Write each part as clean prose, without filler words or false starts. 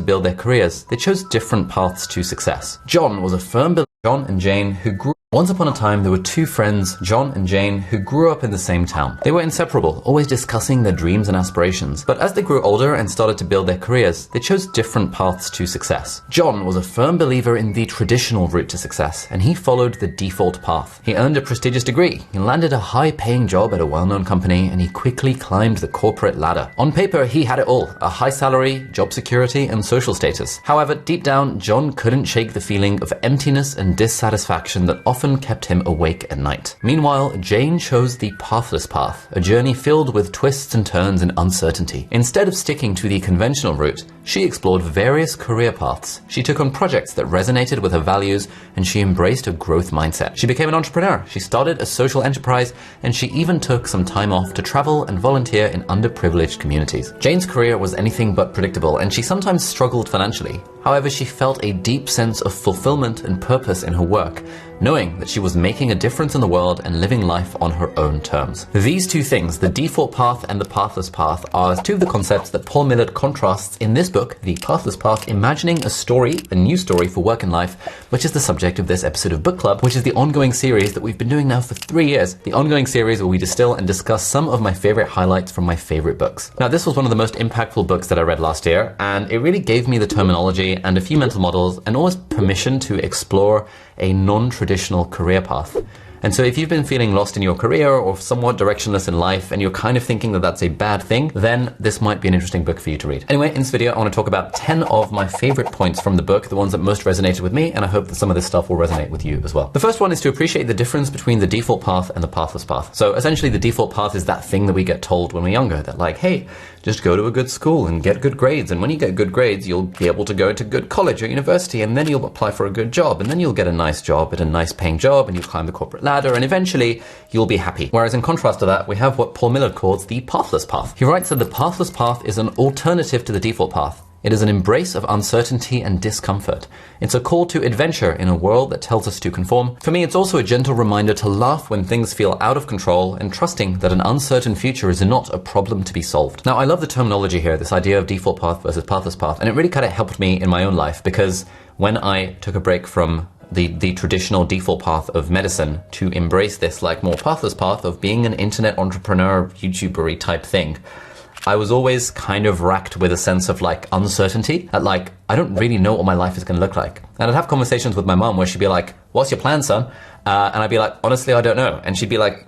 to build their careers, they chose different paths to success. John was a firm believer. John and Jane, who grew Once upon a time, there were two friends, John and Jane, who grew up in the same town. They were inseparable, always discussing their dreams and aspirations. But as they grew older and started to build their careers, they chose different paths to success. John was a firm believer in the traditional route to success, and he followed the default path. He earned a prestigious degree, he landed a high-paying job at a well-known company, and he quickly climbed the corporate ladder. On paper, he had it all: a high salary, job security, and social status. However, deep down, John couldn't shake the feeling of emptiness and dissatisfaction that often kept him awake at night. Meanwhile, Jane chose the pathless path, a journey filled with twists and turns and uncertainty. Instead of sticking to the conventional route, she explored various career paths. She took on projects that resonated with her values, and she embraced a growth mindset. She became an entrepreneur, she started a social enterprise, and she even took some time off to travel and volunteer in underprivileged communities. Jane's career was anything but predictable, and she sometimes struggled financially. However, she felt a deep sense of fulfillment and purpose in her work, knowing that she was making a difference in the world and living life on her own terms. These two things, the default path and the pathless path, are two of the concepts that Paul Millerd contrasts in this book, The Pathless Path, imagining a story, a new story for work and life, which is the subject of this episode of Book Club, which is the ongoing series that we've been doing now for 3 years. The ongoing series where we distill and discuss some of my favorite highlights from my favorite books. Now, this was one of the most impactful books that I read last year, and it really gave me the terminology and a few mental models and almost permission to explore a non-traditional career path. And so if you've been feeling lost in your career or somewhat directionless in life and you're kind of thinking that that's a bad thing, then this might be an interesting book for you to read. Anyway, in this video, I want to talk about 10 of my favorite points from the book, the ones that most resonated with me, and I hope that some of this stuff will resonate with you as well. The first one is to appreciate the difference between the default path and the pathless path. So essentially the default path is that thing that we get told when we're younger, that like, hey, just go to a good school and get good grades, and when you get good grades, you'll be able to go to good college or university, and then you'll apply for a good job, and then you'll get a nice job at a nice paying job, and you'll climb the corporate ladder, and eventually you'll be happy. Whereas in contrast to that, we have what Paul Millerd calls the pathless path. He writes that the pathless path is an alternative to the default path. It is an embrace of uncertainty and discomfort. It's a call to adventure in a world that tells us to conform. For me, it's also a gentle reminder to laugh when things feel out of control and trusting that an uncertain future is not a problem to be solved. Now, I love the terminology here, this idea of default path versus pathless path, and it really kind of helped me in my own life, because when I took a break from the traditional default path of medicine to embrace this like more pathless path of being an internet entrepreneur, YouTuber-y type thing, I was always kind of racked with a sense of like uncertainty, that like, I don't really know what my life is going to look like. And I'd have conversations with my mom where she'd be like, what's your plan, son? And I'd be like, honestly, I don't know. And she'd be like,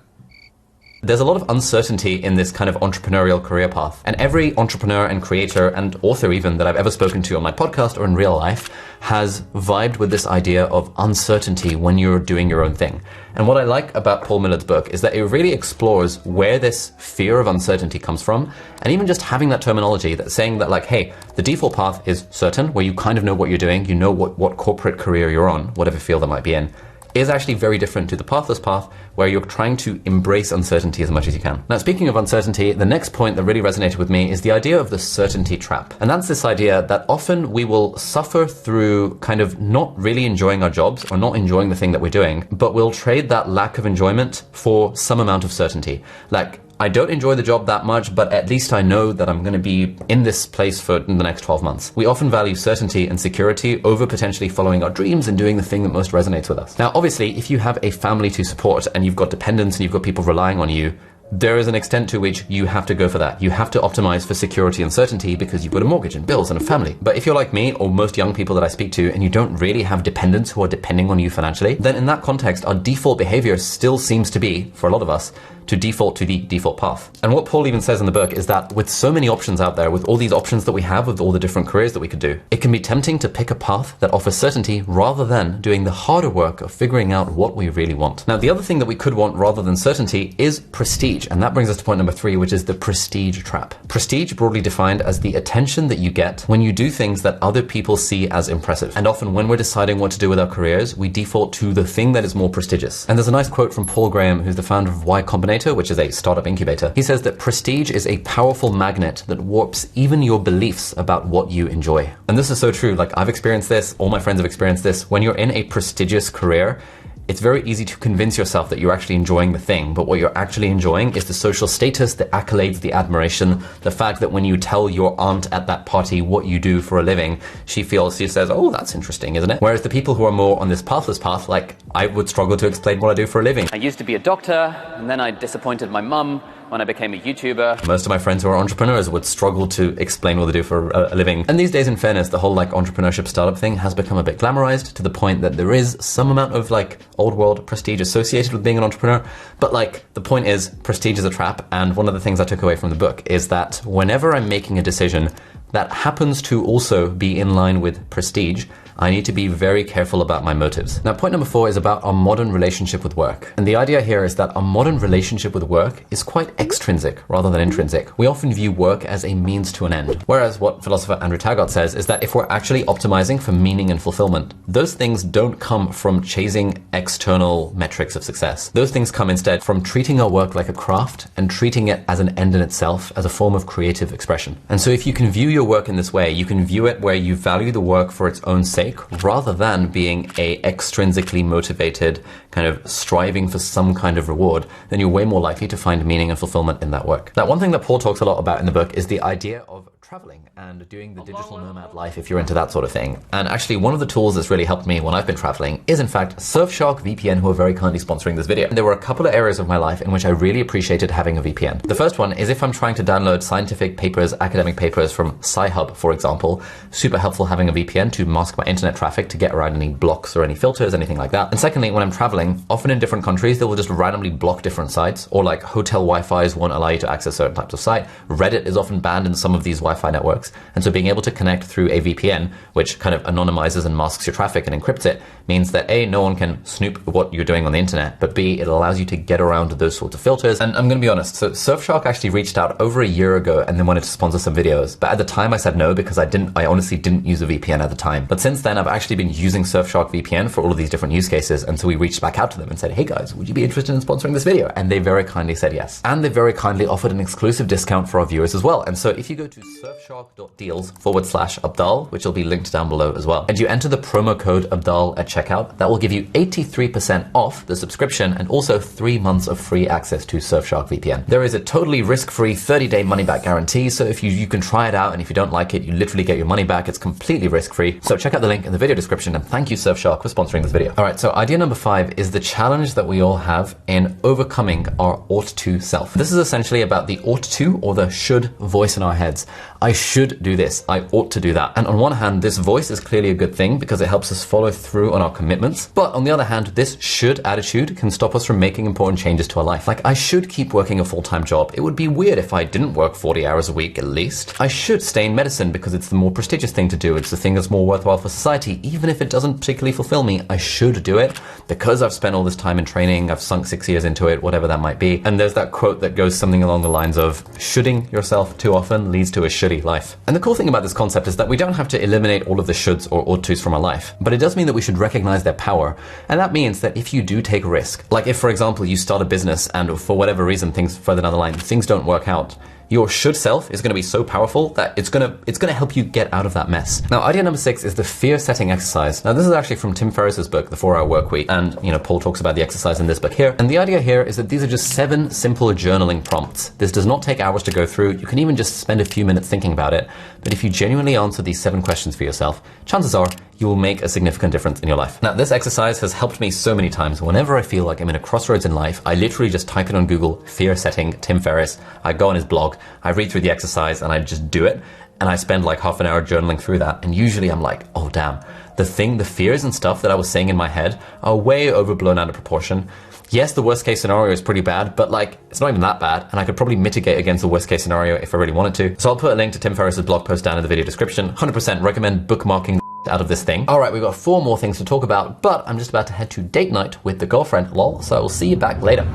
there's a lot of uncertainty in this kind of entrepreneurial career path. And every entrepreneur and creator and author even that I've ever spoken to on my podcast or in real life has vibed with this idea of uncertainty when you're doing your own thing. And what I like about Paul Millard's book is that it really explores where this fear of uncertainty comes from. And even just having that terminology, that saying that like, hey, the default path is certain, where you kind of know what you're doing, you know what corporate career you're on, whatever field that might be in, is actually very different to the pathless path, where you're trying to embrace uncertainty as much as you can. Now, speaking of uncertainty, the next point that really resonated with me is the idea of the certainty trap. And that's this idea that often we will suffer through kind of not really enjoying our jobs or not enjoying the thing that we're doing, but we'll trade that lack of enjoyment for some amount of certainty. Like, I don't enjoy the job that much, but at least I know that I'm going to be in this place for the next 12 months. We often value certainty and security over potentially following our dreams and doing the thing that most resonates with us. Now, obviously, if you have a family to support and you've got dependents and you've got people relying on you, there is an extent to which you have to go for that. You have to optimize for security and certainty because you've got a mortgage and bills and a family. But if you're like me or most young people that I speak to and you don't really have dependents who are depending on you financially, then in that context, our default behavior still seems to be, for a lot of us, to default to the default path. And what Paul even says in the book is that with so many options out there, with all these options that we have, with all the different careers that we could do, it can be tempting to pick a path that offers certainty rather than doing the harder work of figuring out what we really want. Now, the other thing that we could want rather than certainty is prestige. And that brings us to point number 3, which is the prestige trap. Prestige, broadly defined as the attention that you get when you do things that other people see as impressive. And often when we're deciding what to do with our careers, we default to the thing that is more prestigious. And there's a nice quote from Paul Graham, who's the founder of Y Combinator, which is a startup incubator. He says that prestige is a powerful magnet that warps even your beliefs about what you enjoy. And this is so true. Like, I've experienced this, all my friends have experienced this. When you're in a prestigious career, it's very easy to convince yourself that you're actually enjoying the thing, but what you're actually enjoying is the social status, the accolades, the admiration, the fact that when you tell your aunt at that party what you do for a living, she says, oh, that's interesting, isn't it? Whereas the people who are more on this pathless path, like I would struggle to explain what I do for a living. I used to be a doctor, and then I disappointed my mum when I became a YouTuber. Most of my friends who are entrepreneurs would struggle to explain what they do for a living. And these days, in fairness, the whole like entrepreneurship startup thing has become a bit glamorized to the point that there is some amount of like old world prestige associated with being an entrepreneur. But like the point is, prestige is a trap. And one of the things I took away from the book is that whenever I'm making a decision that happens to also be in line with prestige, I need to be very careful about my motives. Now, point number 4 is about our modern relationship with work. And the idea here is that our modern relationship with work is quite extrinsic rather than intrinsic. We often view work as a means to an end. Whereas what philosopher Andrew Taggart says is that if we're actually optimizing for meaning and fulfillment, those things don't come from chasing external metrics of success. Those things come instead from treating our work like a craft and treating it as an end in itself, as a form of creative expression. And so if you can view your work in this way, you can view it where you value the work for its own sake, rather than being a extrinsically motivated kind of striving for some kind of reward, then you're way more likely to find meaning and fulfillment in that work. Now, one thing that Paul talks a lot about in the book is the idea of traveling and doing the digital nomad life if you're into that sort of thing. And actually, one of the tools that's really helped me when I've been traveling is in fact Surfshark VPN, who are very kindly sponsoring this video. And there were a couple of areas of my life in which I really appreciated having a VPN. The first one is if I'm trying to download scientific papers, academic papers from Sci-Hub, for example, super helpful having a VPN to mask my internet traffic to get around any blocks or any filters, anything like that. And secondly, when I'm traveling, often in different countries, they will just randomly block different sites, or like hotel Wi-Fi's won't allow you to access certain types of site. Reddit is often banned in some of these Wi-Fi networks. And so being able to connect through a VPN, which kind of anonymizes and masks your traffic and encrypts it, means that A, no one can snoop what you're doing on the internet, but B, it allows you to get around those sorts of filters. And I'm going to be honest, so Surfshark actually reached out over a year ago and then wanted to sponsor some videos. But at the time I said no because I honestly didn't use a VPN at the time. But since then, I've actually been using Surfshark VPN for all of these different use cases. And so we reached back out to them and said, hey guys, would you be interested in sponsoring this video? And they very kindly said yes. And they very kindly offered an exclusive discount for our viewers as well. And so if you go to surfshark.deals/Abdal, which will be linked down below as well, and you enter the promo code Abdal at checkout, that will give you 83% off the subscription and also 3 months of free access to Surfshark VPN. There is a totally risk-free 30-day money-back guarantee, so if you can try it out, and if you don't like it, you literally get your money back. It's completely risk-free. So check out the link in the video description, and thank you Surfshark for sponsoring this video. All right, so idea number 5 is the challenge that we all have in overcoming our ought-to self. This is essentially about the ought-to or the should voice in our heads. I should do this. I ought to do that. And on one hand, this voice is clearly a good thing because it helps us follow through on our commitments. But on the other hand, this should attitude can stop us from making important changes to our life. Like, I should keep working a full-time job. It would be weird if I didn't work 40 hours a week at least. I should stay in medicine because it's the more prestigious thing to do. It's the thing that's more worthwhile for society. Even if it doesn't particularly fulfill me, I should do it because I've spent all this time in training. I've sunk 6 years into it, whatever that might be. And there's that quote that goes something along the lines of, shoulding yourself too often leads to a shitty life. And the cool thing about this concept is that we don't have to eliminate all of the shoulds or ought tos from our life, but it does mean that we should recognize their power. And that means that if you do take a risk, like if, for example, you start a business and for whatever reason, things further down the line, things don't work out, your should self is going to be so powerful that it's going to help you get out of that mess. Now, idea number 6 is the fear setting exercise. Now, this is actually from Tim Ferriss's book, The 4-Hour Workweek. And, Paul talks about the exercise in this book here. And the idea here is that these are just 7 simple journaling prompts. This does not take hours to go through. You can even just spend a few minutes thinking about it. But if you genuinely answer these 7 questions for yourself, chances are you will make a significant difference in your life. Now, this exercise has helped me so many times. Whenever I feel like I'm in a crossroads in life, I literally just type it on Google, fear setting, Tim Ferriss. I go on his blog, I read through the exercise, and I just do it. And I spend like half an hour journaling through that. And usually I'm like, oh damn, the fears and stuff that I was saying in my head are way overblown out of proportion. Yes, the worst case scenario is pretty bad, but like, it's not even that bad. And I could probably mitigate against the worst case scenario if I really wanted to. So I'll put a link to Tim Ferriss's blog post down in the video description. 100% recommend bookmarking out of this thing. All right, we've got 4 more things to talk about, but I'm just about to head to date night with the girlfriend, lol. So I will see you back later.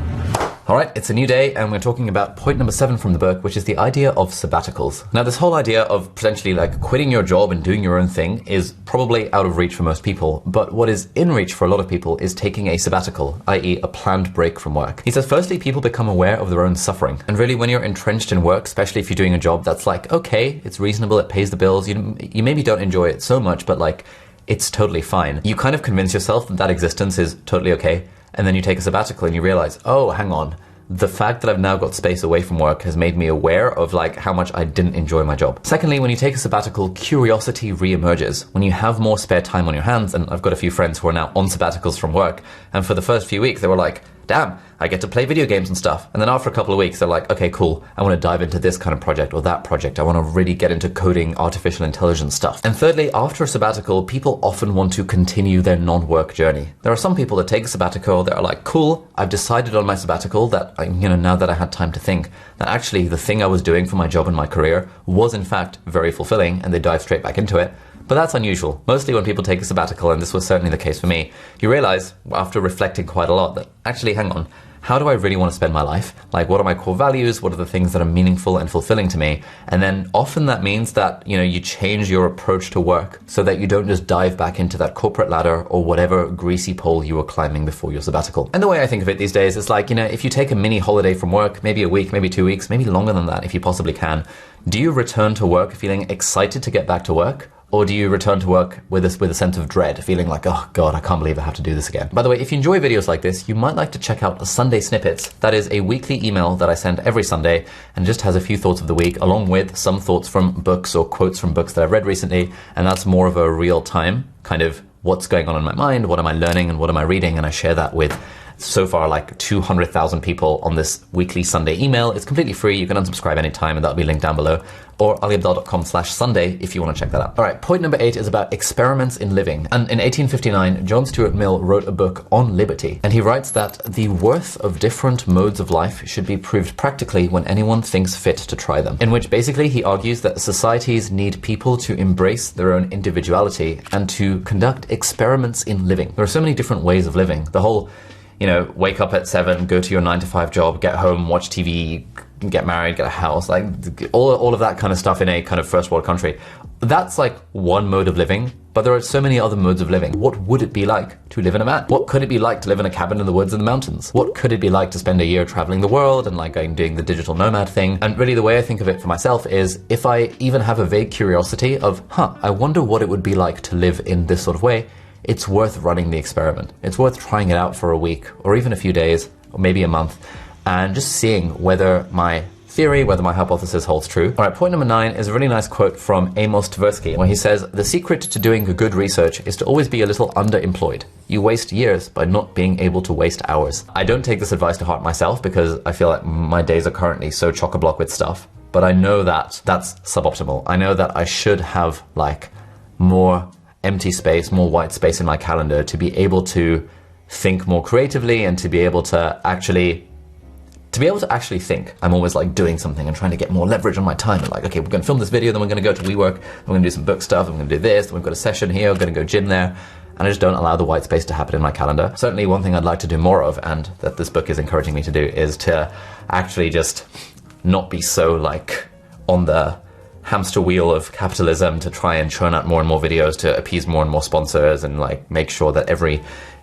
All right, it's a new day and we're talking about point number 7 from the book, which is the idea of sabbaticals. Now, this whole idea of potentially like quitting your job and doing your own thing is probably out of reach for most people. But what is in reach for a lot of people is taking a sabbatical, i.e. a planned break from work. He says, firstly, people become aware of their own suffering. And really, when you're entrenched in work, especially if you're doing a job that's like, okay, it's reasonable, it pays the bills, you maybe don't enjoy it so much, but like, it's totally fine. You kind of convince yourself that that existence is totally okay, and then you take a sabbatical and you realize, oh, hang on, the fact that I've now got space away from work has made me aware of like how much I didn't enjoy my job. Secondly, when you take a sabbatical, curiosity re-emerges. When you have more spare time on your hands, and I've got a few friends who are now on sabbaticals from work, and for the first few weeks they were like, damn, I get to play video games and stuff. And then after a couple of weeks, they're like, okay, cool. I want to dive into this kind of project or that project. I want to really get into coding artificial intelligence stuff. And thirdly, after a sabbatical, people often want to continue their non-work journey. There are some people that take a sabbatical that are like, cool, I've decided on my sabbatical that, now that I had time to think, that actually the thing I was doing for my job and my career was in fact very fulfilling, and they dive straight back into it. But that's unusual. Mostly when people take a sabbatical, and this was certainly the case for me, you realize after reflecting quite a lot that actually, hang on, how do I really want to spend my life? Like, what are my core values? What are the things that are meaningful and fulfilling to me? And then often that means that, you change your approach to work so that you don't just dive back into that corporate ladder or whatever greasy pole you were climbing before your sabbatical. And the way I think of it these days is like, if you take a mini holiday from work, maybe a week, maybe 2 weeks, maybe longer than that if you possibly can, do you return to work feeling excited to get back to work? Or do you return to work with a sense of dread, feeling like, oh God, I can't believe I have to do this again? By the way, if you enjoy videos like this, you might like to check out Sunday Snippets. That is a weekly email that I send every Sunday and just has a few thoughts of the week, along with some thoughts from books or quotes from books that I've read recently. And that's more of a real time kind of what's going on in my mind, what am I learning and what am I reading? And I share that with so far like 200,000 people on this weekly Sunday email. It's completely free. You can unsubscribe anytime, and that'll be linked down below, or aliabdaal.com/Sunday if you want to check that out. All right, point number 8 is about experiments in living. And in 1859, John Stuart Mill wrote a book on liberty, and he writes that the worth of different modes of life should be proved practically when anyone thinks fit to try them. In which basically he argues that societies need people to embrace their own individuality and to conduct experiments in living. There are so many different ways of living. The whole wake up at 7, go to your 9-to-5 job, get home, watch TV, get married, get a house, like all of that kind of stuff in a kind of first world country. That's like one mode of living, but there are so many other modes of living. What would it be like to live in a van? What could it be like to live in a cabin in the woods in the mountains? What could it be like to spend a year traveling the world and like going doing the digital nomad thing? And really the way I think of it for myself is if I even have a vague curiosity of, I wonder what it would be like to live in this sort of way, it's worth running the experiment. It's worth trying it out for a week or even a few days or maybe a month and just seeing whether my theory, whether my hypothesis holds true. All right, point number 9 is a really nice quote from Amos Tversky, where he says, the secret to doing good research is to always be a little underemployed. You waste years by not being able to waste hours. I don't take this advice to heart myself because I feel like my days are currently so chock-a-block with stuff, but I know that that's suboptimal. I know that I should have like more empty space, more white space in my calendar to be able to think more creatively and to be able to actually think. I'm always like doing something and trying to get more leverage on my time. And like, okay, we're going to film this video, then we're going to go to WeWork, we're going to do some book stuff, I'm going to do this, then we've got a session here, we're going to go gym there. And I just don't allow the white space to happen in my calendar. Certainly one thing I'd like to do more of, and that this book is encouraging me to do, is to actually just not be so like on the hamster wheel of capitalism to try and churn out more and more videos to appease more and more sponsors and like make sure that every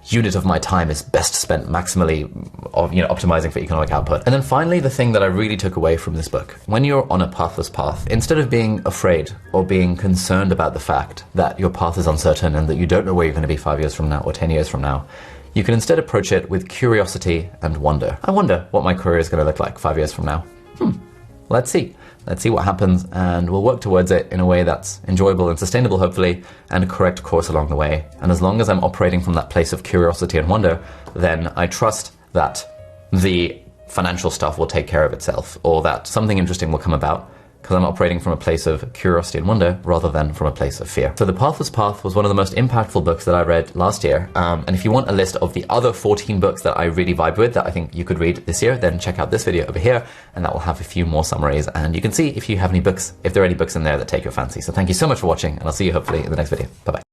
unit of my time is best spent maximally optimizing for economic output. And then finally, the thing that I really took away from this book, when you're on a pathless path, instead of being afraid or being concerned about the fact that your path is uncertain and that you don't know where you're going to be 5 years from now or 10 years from now, you can instead approach it with curiosity and wonder. I wonder what my career is going to look like 5 years from now. Let's see. Let's see what happens, and we'll work towards it in a way that's enjoyable and sustainable, hopefully, and a correct course along the way. And as long as I'm operating from that place of curiosity and wonder, then I trust that the financial stuff will take care of itself, or that something interesting will come about, because I'm operating from a place of curiosity and wonder rather than from a place of fear. So The Pathless Path was one of the most impactful books that I read last year. And if you want a list of the other 14 books that I really vibe with that I think you could read this year, then check out this video over here, and that will have a few more summaries. And you can see if you have any books, if there are any books in there that take your fancy. So thank you so much for watching, and I'll see you hopefully in the next video. Bye-bye.